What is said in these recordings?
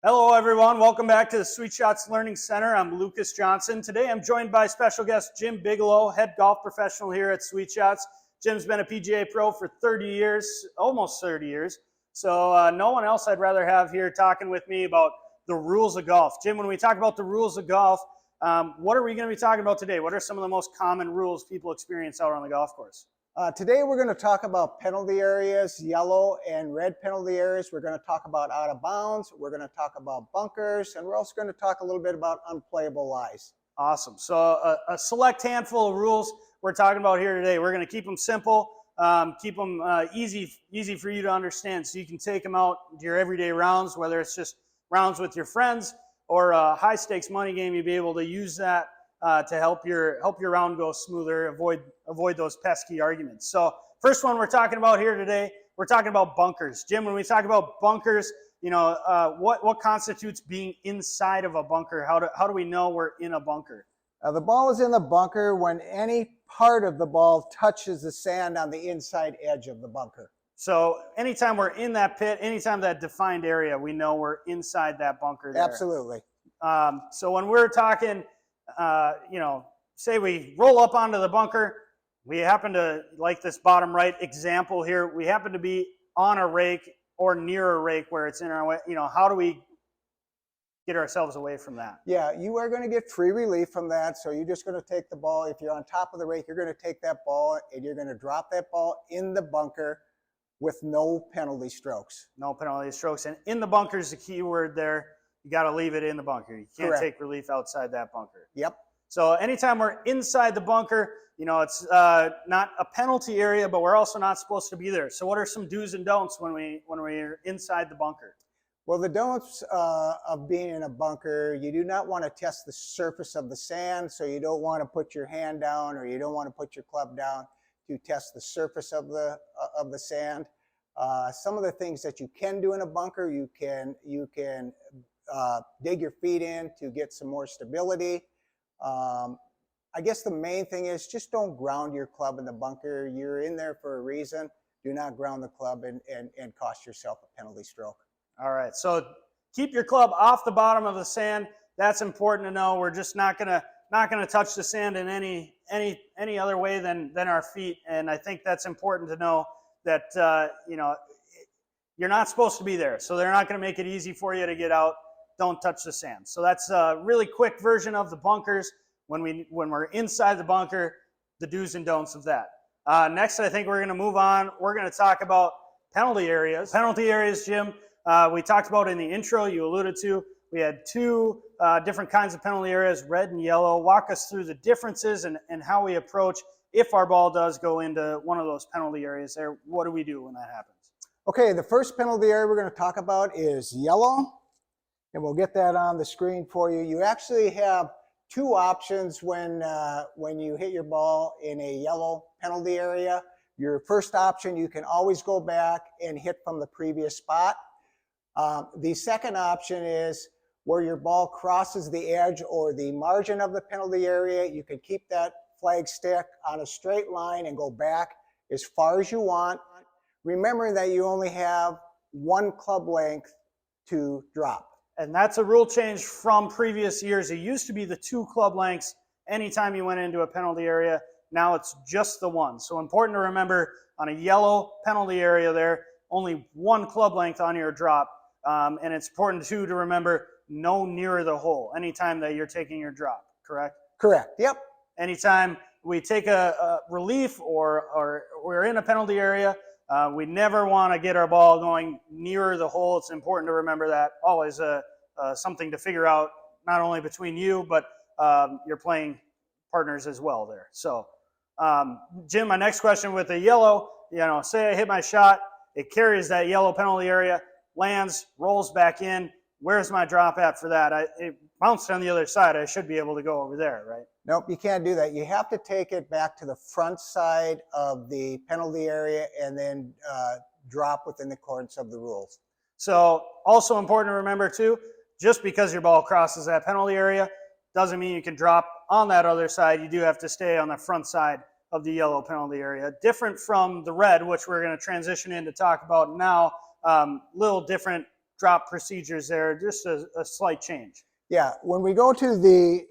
Hello everyone, welcome back to the Sweet Shots Learning Center. I'm Lucas Johnson. Today I'm joined by special guest Jim Bigelow, head golf professional here at Sweet Shots. Jim's been a PGA pro for 30 years, almost 30 years. So no one else I'd rather have here talking with me about the rules of golf. Jim, when we talk about the rules of golf, what are we going to be talking about today? What are some of the most common rules people experience out on the golf course? Today we're going to talk about penalty areas, yellow and red penalty areas. We're going to talk about out of bounds. We're going to talk about bunkers, and we're also going to talk a little bit about unplayable lies. Awesome. So a select handful of rules we're talking about here today. We're going to keep them simple, keep them easy for you to understand, so you can take them out to your everyday rounds, whether it's just rounds with your friends or a high stakes money game. You'll be able to use that to help your round go smoother, avoid those pesky arguments. So first one we're talking about here today, we're talking about bunkers. Jim, when we talk about bunkers, you know, what constitutes being inside of a bunker? How do we know we're in a bunker? The ball is in the bunker when any part of the ball touches the sand on the inside edge of the bunker. So anytime we're in that pit, anytime that defined area, we know we're inside that bunker there. Absolutely. So when we're talking, say we roll up onto the bunker, we happen to, like this bottom right example here, we happen to be on a rake or near a rake where it's in our way. You know, how do we get ourselves away from that? Yeah, you are going to get free relief from that. So you're just going to take the ball. If you're on top of the rake, you're going to take that ball and you're going to drop that ball in the bunker with no penalty strokes. No penalty strokes. And in the bunker is the key word there. You got to leave it in the bunker. You can't take relief outside that bunker. Yep. So anytime we're inside the bunker, you know, it's not a penalty area, but we're also not supposed to be there. So what are some do's and don'ts when we're inside the bunker? Well, the don'ts of being in a bunker, you do not want to test the surface of the sand, so you don't want to put your hand down or you don't want to put your club down to test the surface of the sand. Some of the things that you can do in a bunker, you can dig your feet in to get some more stability. I guess the main thing is just don't ground your club in the bunker. You're in there for a reason. Do not ground the club and cost yourself a penalty stroke. All right, so keep your club off the bottom of the sand. That's important to know. We're just not gonna touch the sand in any other way than our feet. And I think that's important to know that you're not supposed to be there. So they're not gonna make it easy for you to get out. Don't touch the sand. So that's a really quick version of the bunkers. When we're inside the bunker, the do's and don'ts of that. Next, I think we're going to move on. We're going to talk about penalty areas. Penalty areas, Jim, we talked about in the intro, you alluded to. We had two different kinds of penalty areas, red and yellow. Walk us through the differences and how we approach if our ball does go into one of those penalty areas there. What do we do when that happens? Okay, the first penalty area we're going to talk about is yellow. And we'll get that on the screen for you. You actually have two options when you hit your ball in a yellow penalty area. Your first option, you can always go back and hit from the previous spot. The second option is where your ball crosses the edge or the margin of the penalty area. You can keep that flag stick on a straight line and go back as far as you want, remembering that you only have one club length to drop. And that's a rule change from previous years. It used to be the 2 club lengths anytime you went into a penalty area. Now it's just the 1. So important to remember on a yellow penalty area there, only 1 club length on your drop. And it's important too to remember no nearer the hole anytime that you're taking your drop, correct? Correct, yep. Anytime we take a relief or we're in a penalty area, we never want to get our ball going nearer the hole. It's important to remember that. Always something to figure out, not only between you, but your playing partners as well there. So, Jim, my next question with the yellow, say I hit my shot, it carries that yellow penalty area, lands, rolls back in. Where's my drop at for that? It bounced on the other side. I should be able to go over there, right? Nope, you can't do that. You have to take it back to the front side of the penalty area and then drop within the accordance of the rules. So also important to remember too, just because your ball crosses that penalty area doesn't mean you can drop on that other side. You do have to stay on the front side of the yellow penalty area. Different from the red, which we're going to transition in to talk about now. Little different drop procedures there, just a slight change. Yeah, when we go to the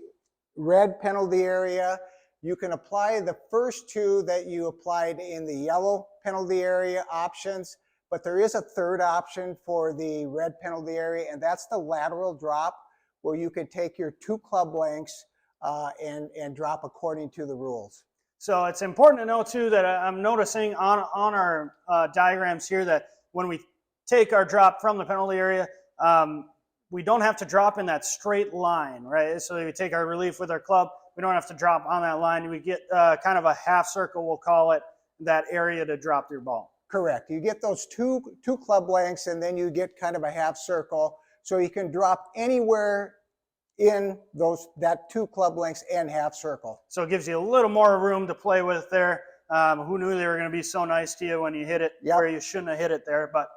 red penalty area, you can apply the first two that you applied in the yellow penalty area options, but there is a third option for the red penalty area, and that's the lateral drop, where you can take your 2 club lengths and drop according to the rules. So it's important to know too that I'm noticing on our diagrams here that when we take our drop from the penalty area, we don't have to drop in that straight line, right? So we take our relief with our club, we don't have to drop on that line. We get kind of a half circle, we'll call it, that area to drop your ball. Correct. You get those two club lengths, and then you get kind of a half circle, so you can drop anywhere in that 2 club lengths and half circle. So it gives you a little more room to play with there. Who knew they were going to be so nice to you when you hit it where you shouldn't have hit it there? But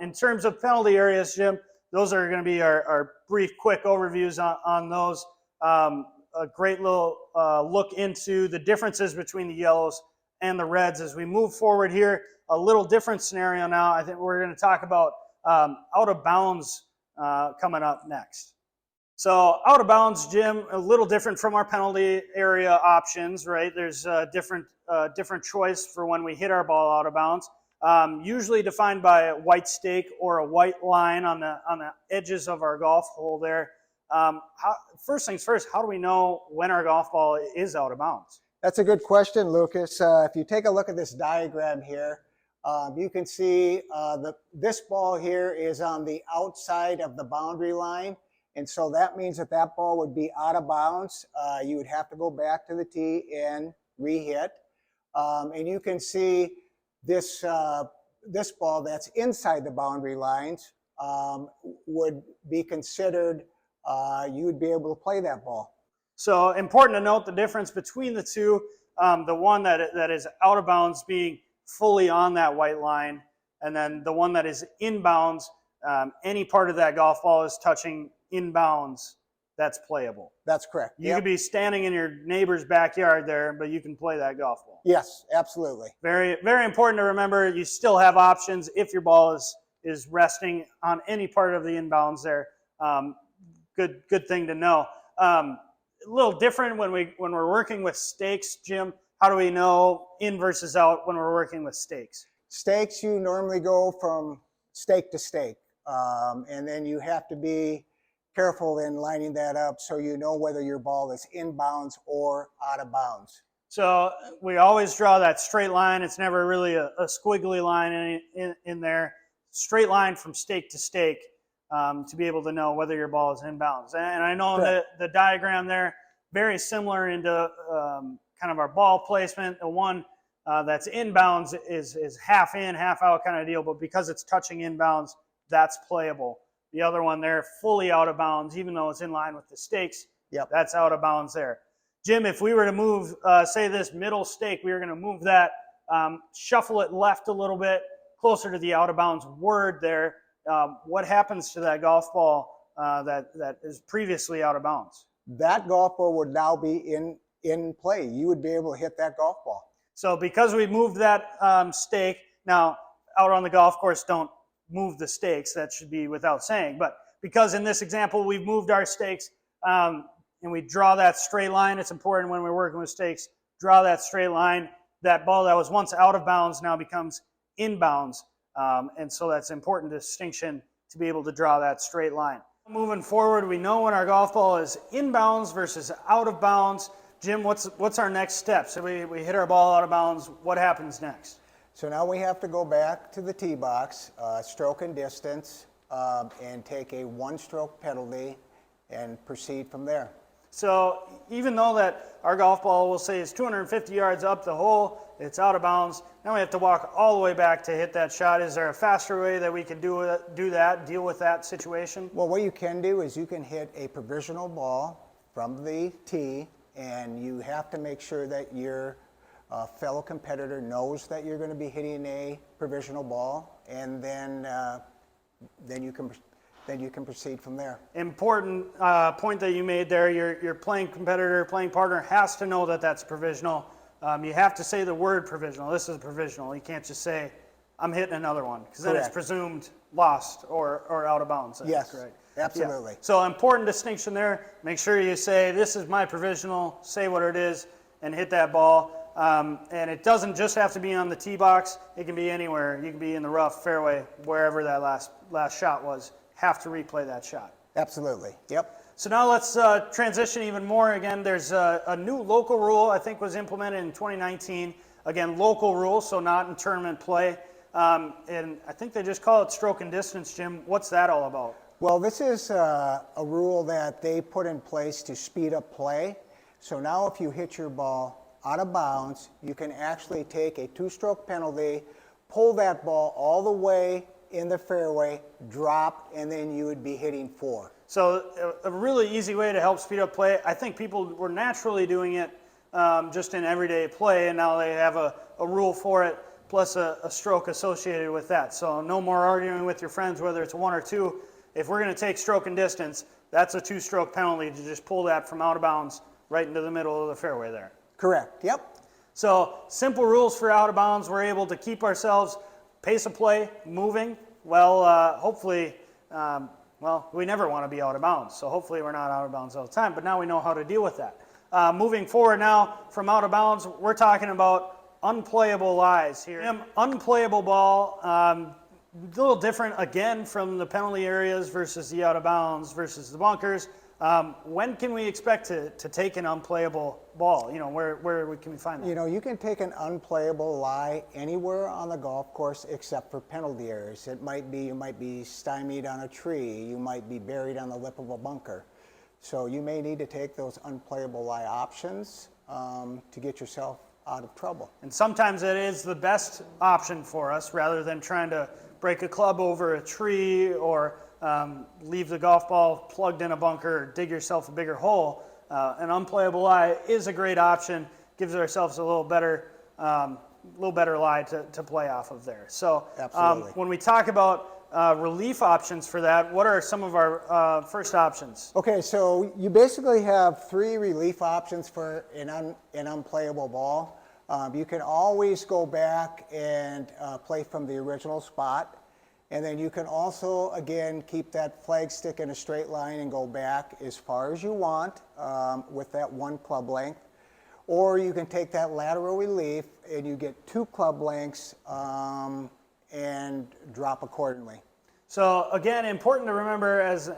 in terms of penalty areas, Jim, those are going to be our brief, quick overviews on those. A great little look into the differences between the yellows and the reds. As we move forward here, a little different scenario now. I think we're going to talk about out of bounds coming up next. So out of bounds, Jim, a little different from our penalty area options, right? There's a different choice for when we hit our ball out of bounds. Usually defined by a white stake or a white line on the edges of our golf hole there. First things first, how do we know when our golf ball is out of bounds? That's a good question, Lucas. If you take a look at this diagram here, you can see this ball here is on the outside of the boundary line. And so that means that ball would be out of bounds. You would have to go back to the tee and re-hit. And you can see this ball that's inside the boundary lines would be considered, you would be able to play that ball. So important to note the difference between the two. The one that is out of bounds being fully on that white line, and then the one that is inbounds, any part of that golf ball is touching inbounds, that's playable. That's correct. You could be standing in your neighbor's backyard there, but you can play that golf ball. Yes, absolutely. Very, very important to remember. You still have options if your ball is resting on any part of the inbounds there. Good thing to know. A little different when we're working with stakes, Jim. How do we know in versus out when we're working with stakes? Stakes, you normally go from stake to stake, and then you have to be careful in lining that up so you know whether your ball is inbounds or out of bounds. So we always draw that straight line. It's never really a squiggly line in there. Straight line from stake to stake to be able to know whether your ball is inbounds. And I know the diagram there, very similar into kind of our ball placement. The one that's inbounds is half in, half out kind of deal, but because it's touching inbounds, that's playable. The other one there, fully out of bounds, even though it's in line with the stakes, that's out of bounds there. Jim, if we were to move, say this middle stake, we were going to move that, shuffle it left a little bit, closer to the out of bounds word there. What happens to that golf ball that is previously out of bounds? That golf ball would now be in play. You would be able to hit that golf ball. So because we moved that stake, now out on the golf course, don't move the stakes. That should be without saying. But because in this example, we've moved our stakes and we draw that straight line, it's important when we're working with stakes, draw that straight line. That ball that was once out of bounds now becomes inbounds. And so that's an important distinction to be able to draw that straight line. Moving forward, we know when our golf ball is inbounds versus out of bounds. Jim, what's our next step? So we hit our ball out of bounds. What happens next? So now we have to go back to the tee box, stroke and distance, and take a 1-stroke penalty and proceed from there. So even though that our golf ball, we'll say, is 250 yards up the hole, it's out of bounds, now we have to walk all the way back to hit that shot. Is there a faster way that we can do that, deal with that situation? Well, what you can do is you can hit a provisional ball from the tee, and you have to make sure that your fellow competitor knows that you're going to be hitting a provisional ball, and then you can proceed from there. Important point that you made there. Your playing competitor, playing partner has to know that that's provisional. You have to say the word provisional. This is provisional. You can't just say I'm hitting another one because then it's Correct. presumed lost or out of bounds. Is that Yes, correct? absolutely. Yeah. So important distinction there. Make sure you say, this is my provisional, say what it is, and hit that ball. And it doesn't just have to be on the tee box. It can be anywhere. You can be in the rough, fairway, wherever that last shot was. Have to replay that shot. Absolutely. Yep. So now let's transition even more. Again, there's a new local rule I think was implemented in 2019. Again, local rule, so not in tournament play. And I think they just call it stroke and distance, Jim. What's that all about? Well, this is a rule that they put in place to speed up play. So now if you hit your ball out of bounds, you can actually take a 2-stroke penalty, pull that ball all the way in the fairway, drop, and then you would be hitting 4. So a really easy way to help speed up play. I think people were naturally doing it just in everyday play, and now they have a rule for it, plus a stroke associated with that. So no more arguing with your friends whether it's 1 or 2. If we're going to take stroke and distance, that's a 2-stroke penalty to just pull that from out of bounds right into the middle of the fairway there. Correct. Yep. So simple rules for out of bounds. We're able to keep ourselves pace of play moving. Well, hopefully, we never want to be out of bounds. So hopefully we're not out of bounds all the time. But now we know how to deal with that. Moving forward now from out of bounds, we're talking about unplayable lies here. Unplayable ball, a little different again from the penalty areas versus the out of bounds versus the bunkers. When can we expect to take an unplayable ball? You know, where can we find that? You know, you can take an unplayable lie anywhere on the golf course except for penalty areas. It might be, you might be stymied on a tree, you might be buried on the lip of a bunker. So you may need to take those unplayable lie options to get yourself out of trouble. And sometimes it is the best option for us rather than trying to break a club over a tree or leave the golf ball plugged in a bunker or dig yourself a bigger hole. An unplayable lie is a great option, gives ourselves a little better lie to play off of there. So when we talk about relief options for that, what are some of our first options? Okay, so you basically have 3 relief options for an unplayable ball. You can always go back and play from the original spot. And then you can also, again, keep that flag stick in a straight line and go back as far as you want with that 1 club length. Or you can take that lateral relief and you get 2 club lengths and drop accordingly. So again, important to remember, as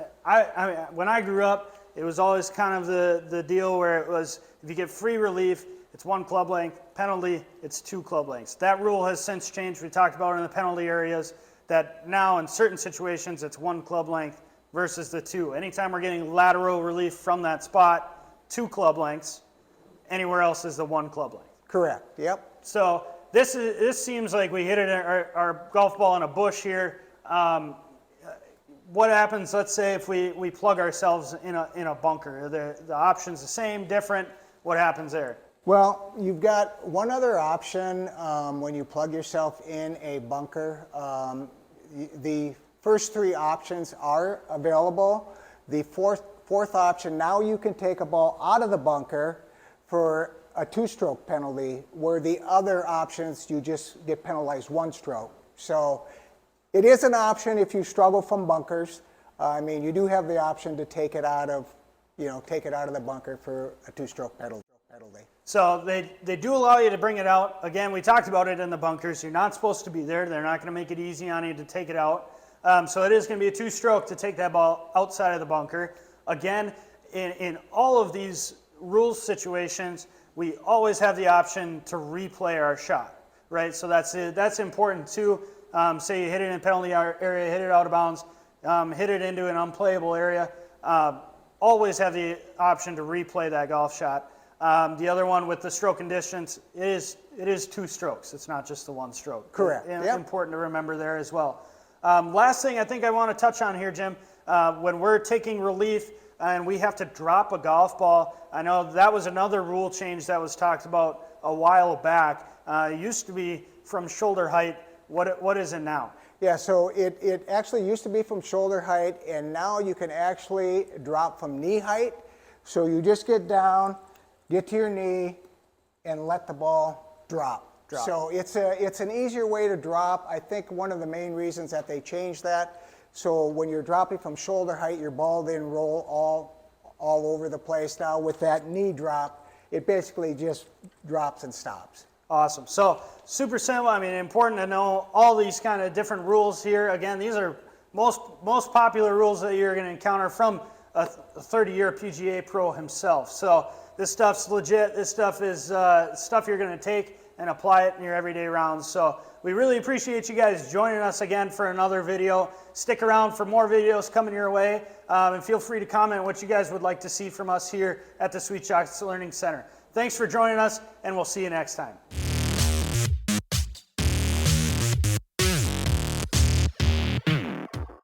when I grew up, it was always kind of the deal where it was, if you get free relief, it's 1 club length, penalty, it's 2 club lengths. That rule has since changed. We talked about it in the penalty areas, that now in certain situations it's 1 club length versus the 2. Anytime we're getting lateral relief from that spot, 2 club lengths. Anywhere else is the 1 club length. Correct, yep. So this seems like we hit our golf ball in a bush here. What happens, let's say, if we plug ourselves in a bunker? Are the options the same, different? What happens there? Well, you've got one other option when you plug yourself in a bunker. The first 3 options are available. The fourth option, now you can take a ball out of the bunker for a 2-stroke penalty, where the other options you just get penalized 1 stroke. So it is an option if you struggle from bunkers. I mean, you do have the option to take it out of the bunker for a 2-stroke penalty. So they do allow you to bring it out. Again, we talked about it in the bunkers. You're not supposed to be there. They're not going to make it easy on you to take it out. So it is going to be a 2-stroke to take that ball outside of the bunker. Again, in all of these rules situations, we always have the option to replay our shot, right? So that's important too. Say you hit it in penalty area, hit it out of bounds, hit it into an unplayable area. Always have the option to replay that golf shot. The other one with the stroke and distance, it is 2 strokes. It's not just the 1 stroke. Correct. Yep. Important to remember there as well. Last thing I think I want to touch on here, Jim, when we're taking relief and we have to drop a golf ball, I know that was another rule change that was talked about a while back. It used to be from shoulder height. What is it now? Yeah, so it actually used to be from shoulder height, and now you can actually drop from knee height. So you just get down, get to your knee, and let the ball drop. drop. So it's an easier way to drop. I think one of the main reasons that they changed that, so when you're dropping from shoulder height, your ball didn't roll all over the place. Now with that knee drop, it basically just drops and stops. Awesome. So super simple. I mean, important to know all these kind of different rules here. Again, these are most popular rules that you're going to encounter from a 30-year PGA pro himself. So this stuff's legit. This stuff is stuff you're going to take and apply it in your everyday rounds. So we really appreciate you guys joining us again for another video. Stick around for more videos coming your way, and feel free to comment what you guys would like to see from us here at the Sweet Shots Learning Center. Thanks for joining us, and we'll see you next time.